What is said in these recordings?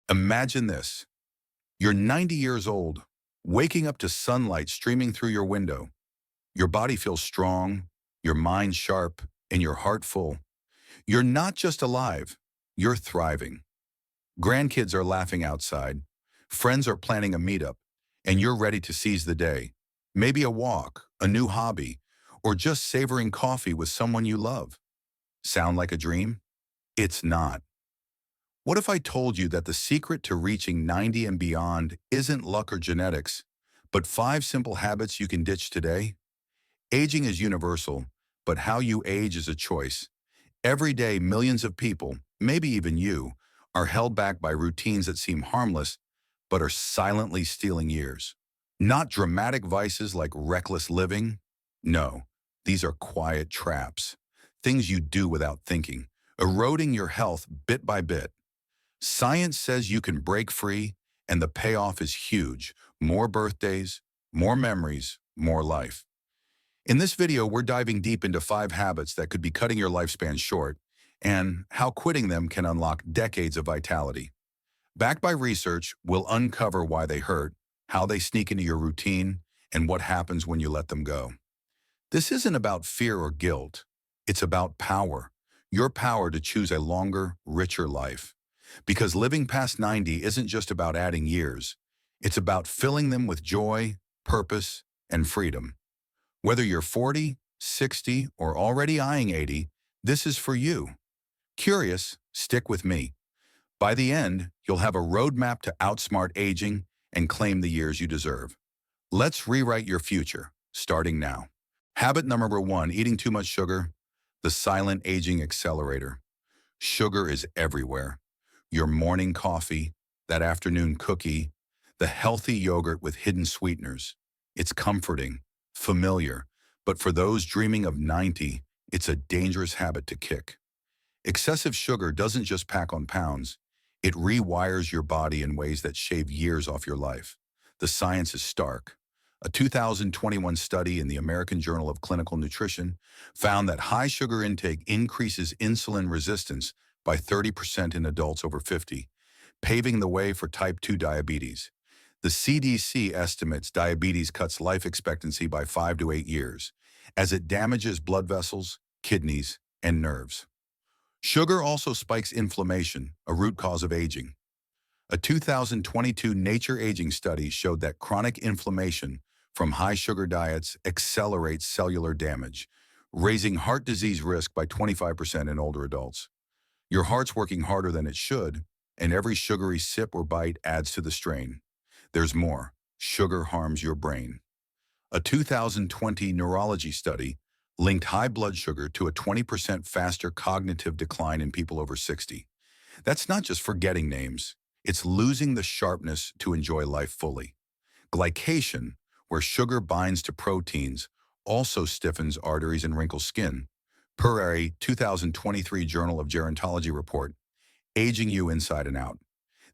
Imagine this. You're 90 years old, waking up to sunlight streaming through your window. Your body feels strong, your mind sharp, and your heart full. You're not just alive, you're thriving. Grandkids are laughing outside, friends are planning a meetup, and you're ready to seize the day. Maybe a walk, a new hobby, or just savoring coffee with someone you love. Sound like a dream? It's not. What if I told you that the secret to reaching 90 and beyond isn't luck or genetics, but 5 simple habits you can ditch today? Aging is universal, but how you age is a choice. Every day, millions of people, maybe even you, are held back by routines that seem harmless, but are silently stealing years. Not dramatic vices like reckless living. No, these are quiet traps. Things you do without thinking, eroding your health bit by bit. Science says you can break free, and the payoff is huge. More birthdays, more memories, more life. In this video, we're diving deep into 5 habits that could be cutting your lifespan short and how quitting them can unlock decades of vitality. Backed by research, we'll uncover why they hurt, how they sneak into your routine, and what happens when you let them go. This isn't about fear or guilt. It's about power. Your power to choose a longer, richer life. Because living past 90 isn't just about adding years. It's about filling them with joy, purpose, and freedom. Whether you're 40, 60, or already eyeing 80, this is for you. Curious? Stick with me. By the end, you'll have a roadmap to outsmart aging and claim the years you deserve. Let's rewrite your future, starting now. Habit number 1, eating too much sugar, the silent aging accelerator. Sugar is everywhere. Your morning coffee, that afternoon cookie, the healthy yogurt with hidden sweeteners. It's comforting, familiar, but for those dreaming of 90, it's a dangerous habit to kick. Excessive sugar doesn't just pack on pounds, it rewires your body in ways that shave years off your life. The science is stark. A 2021 study in the American Journal of Clinical Nutrition found that high sugar intake increases insulin resistance by 30% in adults over 50, paving the way for type 2 diabetes. The CDC estimates diabetes cuts life expectancy by 5 to 8 years, as it damages blood vessels, kidneys, and nerves. Sugar also spikes inflammation, a root cause of aging. A 2022 Nature Aging study showed that chronic inflammation from high sugar diets accelerates cellular damage, raising heart disease risk by 25% in older adults. Your heart's working harder than it should, and every sugary sip or bite adds to the strain. There's more. Sugar harms your brain. A 2020 neurology study linked high blood sugar to a 20% faster cognitive decline in people over 60. That's not just forgetting names. It's losing the sharpness to enjoy life fully. Glycation, where sugar binds to proteins, also stiffens arteries and wrinkles skin. Per a 2023 Journal of Gerontology report, aging you inside and out.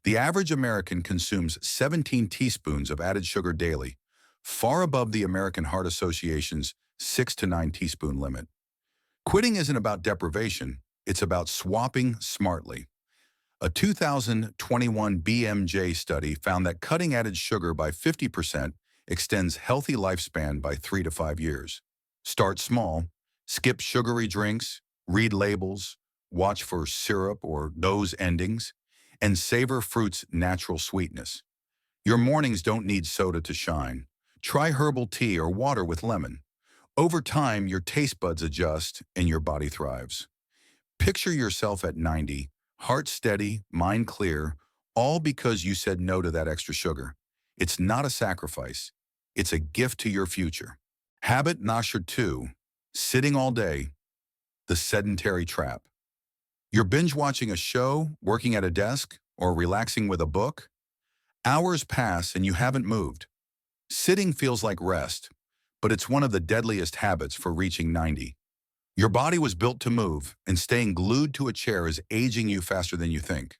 The average American consumes 17 teaspoons of added sugar daily, far above the American Heart Association's 6 to 9 teaspoon limit. Quitting isn't about deprivation, it's about swapping smartly. A 2021 BMJ study found that cutting added sugar by 50% extends healthy lifespan by 3 to 5 years. Start small, skip sugary drinks, read labels, watch for syrup or those endings, and savor fruit's natural sweetness. Your mornings don't need soda to shine. Try herbal tea or water with lemon. Over time, your taste buds adjust and your body thrives. Picture yourself at 90, heart steady, mind clear, all because you said no to that extra sugar. It's not a sacrifice. It's a gift to your future. Habit number 2, sitting all day, the sedentary trap. You're binge watching a show, working at a desk, or relaxing with a book. Hours pass and you haven't moved. Sitting feels like rest, but it's one of the deadliest habits for reaching 90. Your body was built to move, and staying glued to a chair is aging you faster than you think.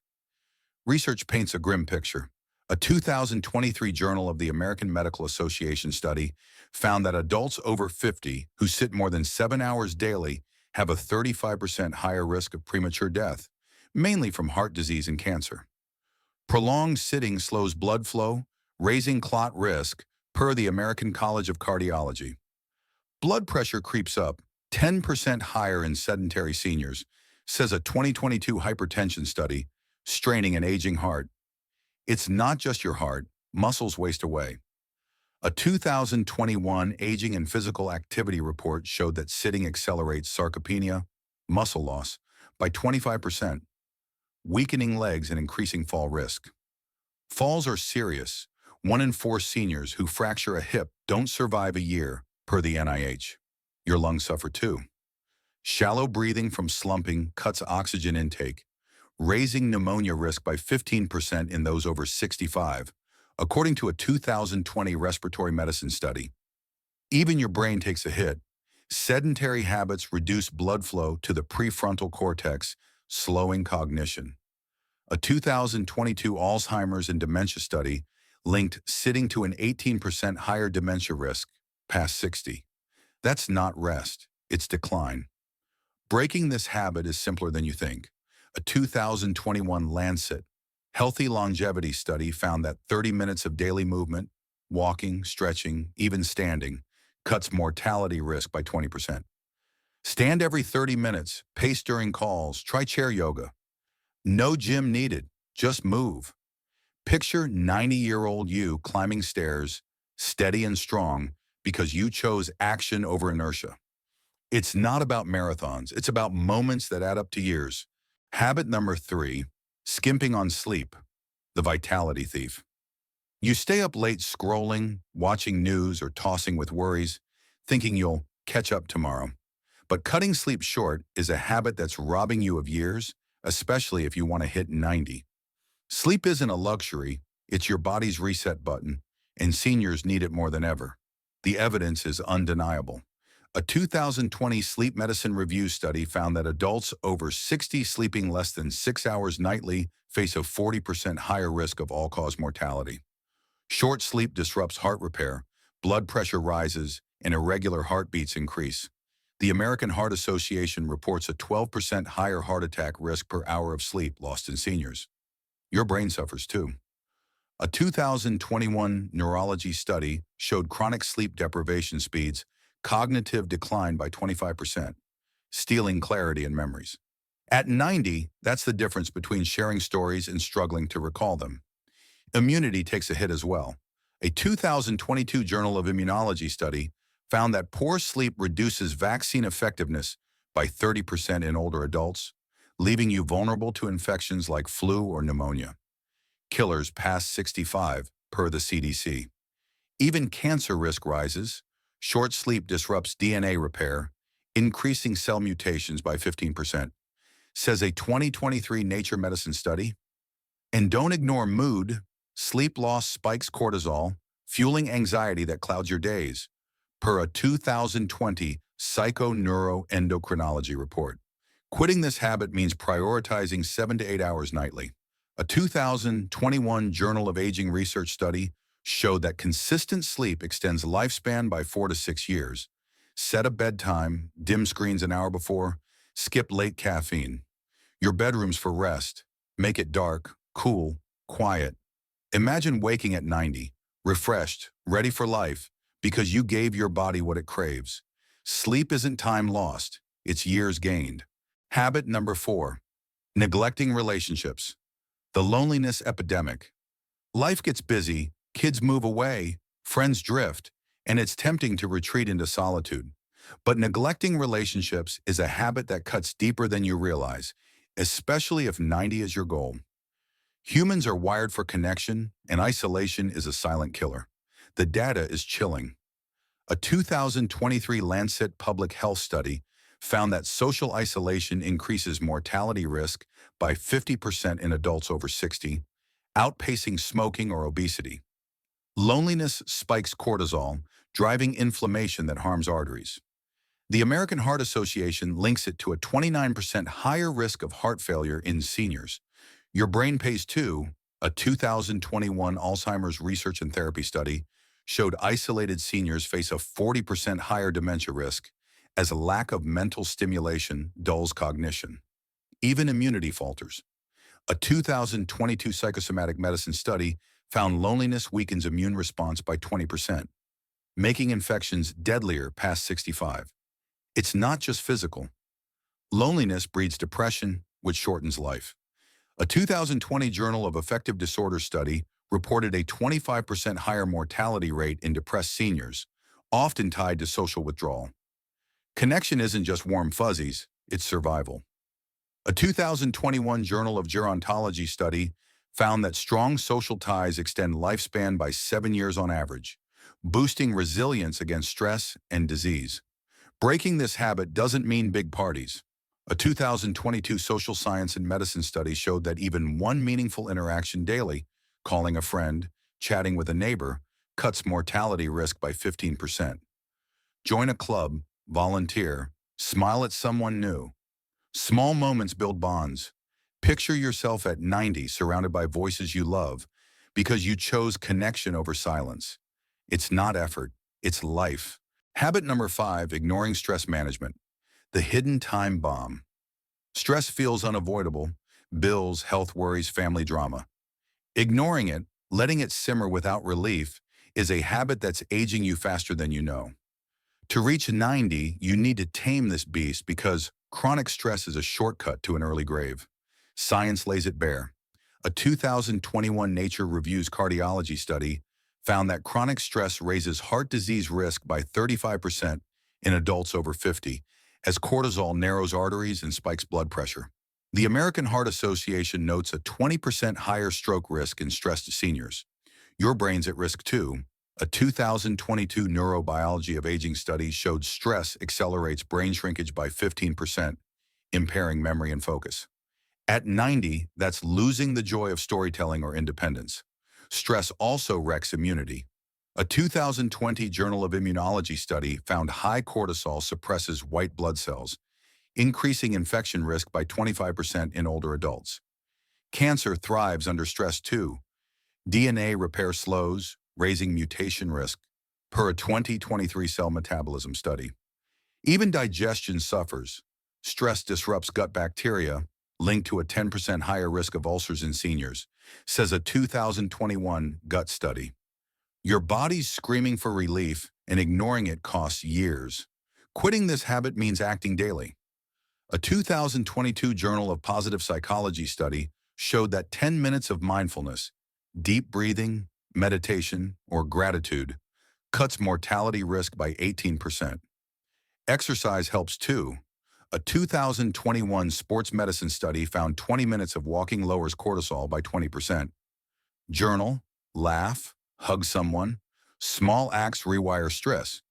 Research paints a grim picture. A 2023 Journal of the American Medical Association study found that adults over 50 who sit more than 7 hours daily have a 35% higher risk of premature death, mainly from heart disease and cancer. Prolonged sitting slows blood flow, raising clot risk, per the American College of Cardiology. Blood pressure creeps up 10% higher in sedentary seniors, says a 2022 hypertension study, straining an aging heart. It's not just your heart, muscles waste away. A 2021 Aging and Physical Activity report showed that sitting accelerates sarcopenia, muscle loss, by 25%, weakening legs and increasing fall risk. Falls are serious. 1 in 4 seniors who fracture a hip don't survive a year, per the NIH. Your lungs suffer too. Shallow breathing from slumping cuts oxygen intake, raising pneumonia risk by 15% in those over 65, according to a 2020 respiratory medicine study. Even your brain takes a hit. Sedentary habits reduce blood flow to the prefrontal cortex, slowing cognition. A 2022 Alzheimer's and dementia study linked sitting to an 18% higher dementia risk past 60. That's not rest, it's decline. Breaking this habit is simpler than you think. A 2021 Lancet Healthy Longevity study found that 30 minutes of daily movement, walking, stretching, even standing, cuts mortality risk by 20%. Stand every 30 minutes, pace during calls, try chair yoga. No gym needed, just move. Picture 90-year-old you climbing stairs, steady and strong, because you chose action over inertia. It's not about marathons, it's about moments that add up to years. Habit number 3, skimping on sleep, the vitality thief. You stay up late scrolling, watching news, or tossing with worries, thinking you'll catch up tomorrow. But cutting sleep short is a habit that's robbing you of years, especially if you want to hit 90. Sleep isn't a luxury, it's your body's reset button, and seniors need it more than ever. The evidence is undeniable. A 2020 Sleep Medicine Review study found that adults over 60 sleeping less than 6 hours nightly face a 40% higher risk of all-cause mortality. Short sleep disrupts heart repair, blood pressure rises, and irregular heartbeats increase. The American Heart Association reports a 12% higher heart attack risk per hour of sleep lost in seniors. Your brain suffers too. A 2021 neurology study showed chronic sleep deprivation speeds cognitive decline by 25%, stealing clarity and memories. At 90, that's the difference between sharing stories and struggling to recall them. Immunity takes a hit as well. A 2022 Journal of Immunology study found that poor sleep reduces vaccine effectiveness by 30% in older adults, leaving you vulnerable to infections like flu or pneumonia. Killers past 65, per the CDC. Even cancer risk rises. Short sleep disrupts DNA repair, increasing cell mutations by 15%, says a 2023 Nature Medicine study. And don't ignore mood. Sleep loss spikes cortisol, fueling anxiety that clouds your days, per a 2020 Psychoneuroendocrinology report. Quitting this habit means prioritizing 7 to 8 hours nightly. A 2021 Journal of Aging research study showed that consistent sleep extends lifespan by 4 to 6 years. Set a bedtime, dim screens an hour before, skip late caffeine. Your bedroom's for rest. Make it dark, cool, quiet. Imagine waking at 90, refreshed, ready for life, because you gave your body what it craves. Sleep isn't time lost, it's years gained. Habit number 4, neglecting relationships. The loneliness epidemic. Life gets busy, kids move away, friends drift, and it's tempting to retreat into solitude. But neglecting relationships is a habit that cuts deeper than you realize, especially if 90 is your goal. Humans are wired for connection, and isolation is a silent killer. The data is chilling. A 2023 Lancet Public Health study found that social isolation increases mortality risk by 50% in adults over 60, outpacing smoking or obesity. Loneliness spikes cortisol, driving inflammation that harms arteries. The American Heart Association links it to a 29% higher risk of heart failure in seniors. Your brain pays too. A 2021 Alzheimer's Research and Therapy study showed isolated seniors face a 40% higher dementia risk as a lack of mental stimulation dulls cognition. Even immunity falters. A 2022 psychosomatic medicine study found loneliness weakens immune response by 20%, making infections deadlier past 65. It's not just physical. Loneliness breeds depression, which shortens life. A 2020 Journal of Affective Disorders study reported a 25% higher mortality rate in depressed seniors, often tied to social withdrawal. Connection isn't just warm fuzzies, it's survival. A 2021 Journal of Gerontology study found that strong social ties extend lifespan by 7 years on average, boosting resilience against stress and disease. Breaking this habit doesn't mean big parties. A 2022 social science and medicine study showed that even one meaningful interaction daily, calling a friend, chatting with a neighbor, cuts mortality risk by 15%. Join a club, volunteer, smile at someone new. Small moments build bonds. Picture yourself at 90 surrounded by voices you love because you chose connection over silence. It's not effort, it's life. Habit number 5, ignoring stress management. The hidden time bomb. Stress feels unavoidable. Bills, health worries, family drama. Ignoring it, letting it simmer without relief, is a habit that's aging you faster than you know. To reach 90, you need to tame this beast because chronic stress is a shortcut to an early grave. Science lays it bare. A 2021 Nature Reviews cardiology study found that chronic stress raises heart disease risk by 35% in adults over 50, as cortisol narrows arteries and spikes blood pressure. The American Heart Association notes a 20% higher stroke risk in stressed seniors. Your brain's at risk too. A 2022 Neurobiology of Aging study showed stress accelerates brain shrinkage by 15%, impairing memory and focus. At 90, that's losing the joy of storytelling or independence. Stress also wrecks immunity. A 2020 Journal of Immunology study found high cortisol suppresses white blood cells, increasing infection risk by 25% in older adults. Cancer thrives under stress too. DNA repair slows, raising mutation risk, per a 2023 Cell Metabolism study. Even digestion suffers. Stress disrupts gut bacteria, linked to a 10% higher risk of ulcers in seniors, says a 2021 gut study. Your body's screaming for relief, and ignoring it costs years. Quitting this habit means acting daily. A 2022 Journal of Positive Psychology study showed that 10 minutes of mindfulness, deep breathing, meditation, or gratitude cuts mortality risk by 18%. Exercise helps too. A 2021 sports medicine study found 20 minutes of walking lowers cortisol by 20%. Journal, laugh, hug someone. Small acts rewire stress.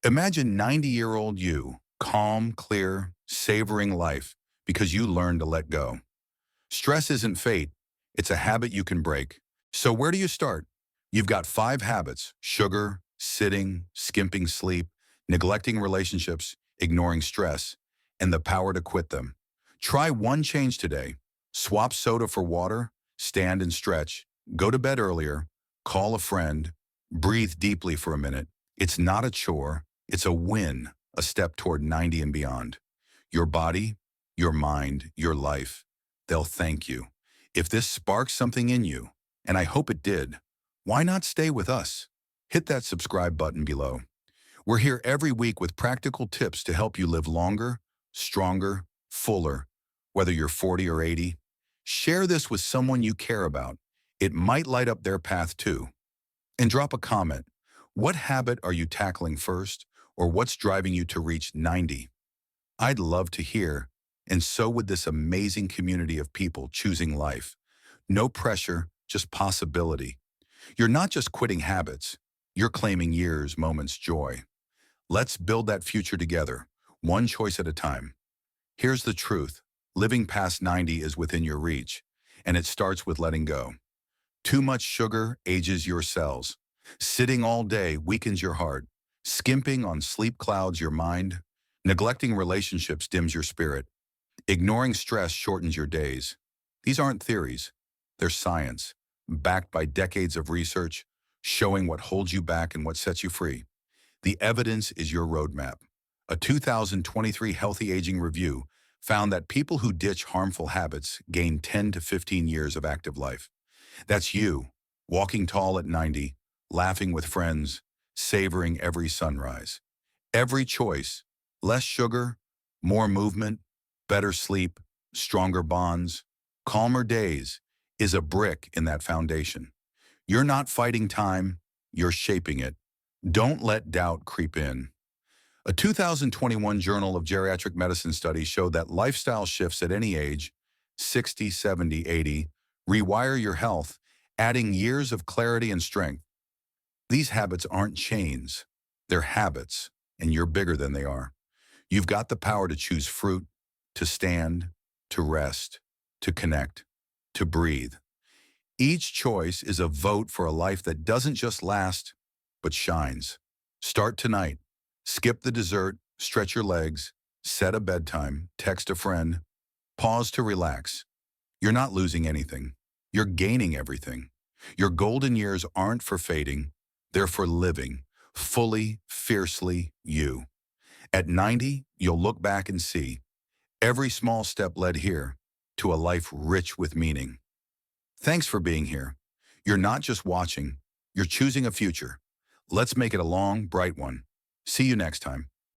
Imagine 90-year-old you, calm, clear, savoring life because you learned to let go. Stress isn't fate, it's a habit you can break. So where do you start? You've got 5 habits: sugar, sitting, skimping sleep, neglecting relationships, ignoring stress, and the power to quit them. Try one change today. Swap soda for water, stand and stretch, go to bed earlier, call a friend, breathe deeply for a minute. It's not a chore, it's a win, a step toward 90 and beyond. Your body, your mind, your life, they'll thank you. If this sparks something in you, and I hope it did, why not stay with us? Hit that subscribe button below. We're here every week with practical tips to help you live longer, stronger, fuller, whether you're 40 or 80. Share this with someone you care about. It might light up their path too. And drop a comment. What habit are you tackling first, or what's driving you to reach 90? I'd love to hear, and so would this amazing community of people choosing life. No pressure, just possibility. You're not just quitting habits, you're claiming years, moments, joy. Let's build that future together, one choice at a time. Here's the truth. Living past 90 is within your reach, and it starts with letting go. Too much sugar ages your cells. Sitting all day weakens your heart. Skimping on sleep clouds your mind. Neglecting relationships dims your spirit. Ignoring stress shortens your days. These aren't theories. They're science, backed by decades of research, showing what holds you back and what sets you free. The evidence is your roadmap. A 2023 Healthy Aging Review found that people who ditch harmful habits gain 10 to 15 years of active life. That's you, walking tall at 90, laughing with friends, savoring every sunrise. Every choice, less sugar, more movement, better sleep, stronger bonds, calmer days, is a brick in that foundation. You're not fighting time, you're shaping it. Don't let doubt creep in. A 2021 Journal of Geriatric Medicine study showed that lifestyle shifts at any age, 60, 70, 80, rewire your health, adding years of clarity and strength. These habits aren't chains, they're habits, and you're bigger than they are. You've got the power to choose fruit, to stand, to rest, to connect, to breathe. Each choice is a vote for a life that doesn't just last, but shines. Start tonight. Skip the dessert, stretch your legs, set a bedtime, text a friend, pause to relax. You're not losing anything. You're gaining everything. Your golden years aren't for fading. They're for living, fully, fiercely you. At 90, you'll look back and see every small step led here to a life rich with meaning. Thanks for being here. You're not just watching, you're choosing a future. Let's make it a long, bright one. See you next time.